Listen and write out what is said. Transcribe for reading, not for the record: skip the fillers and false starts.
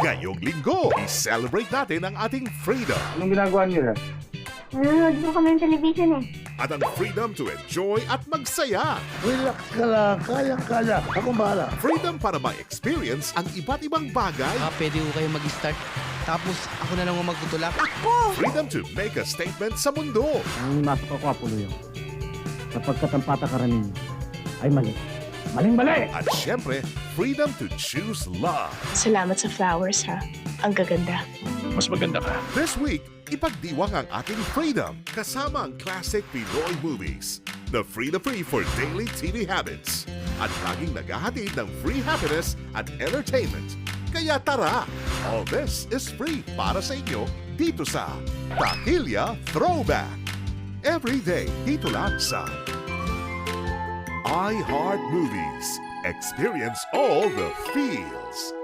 Ngayong linggo, i-celebrate natin ang ating freedom Anong ginagawa niyo yan? Nanonood po kami ng television eh. at ang freedom to enjoy at magsaya. Relax ka lang, kayang-kaya. Ako bahala. Freedom para ma-experience ang iba't ibang bagay. Pwede ko kayo mag-start. Tapos ako na lang ang magtutulak. Freedom to make a statement sa mundo. Ang nasa ko, Apollo yun. Sapagkat ang patakaran ninyo ay mali. Maling-mali! At syempre, freedom to choose love. Salamat sa flowers, ha? Ang gaganda. Mas maganda ka. This week, ipagdiwang ang ating freedom kasama ang classic Pinoy movies. The Free to Free for daily TV habits. At laging naghahatid ng free happiness at entertainment. Kaya tara! All this is free para sa inyo dito sa Takilya Throwback. Every day dito lang sa iHeart Movies. Experience all the feels.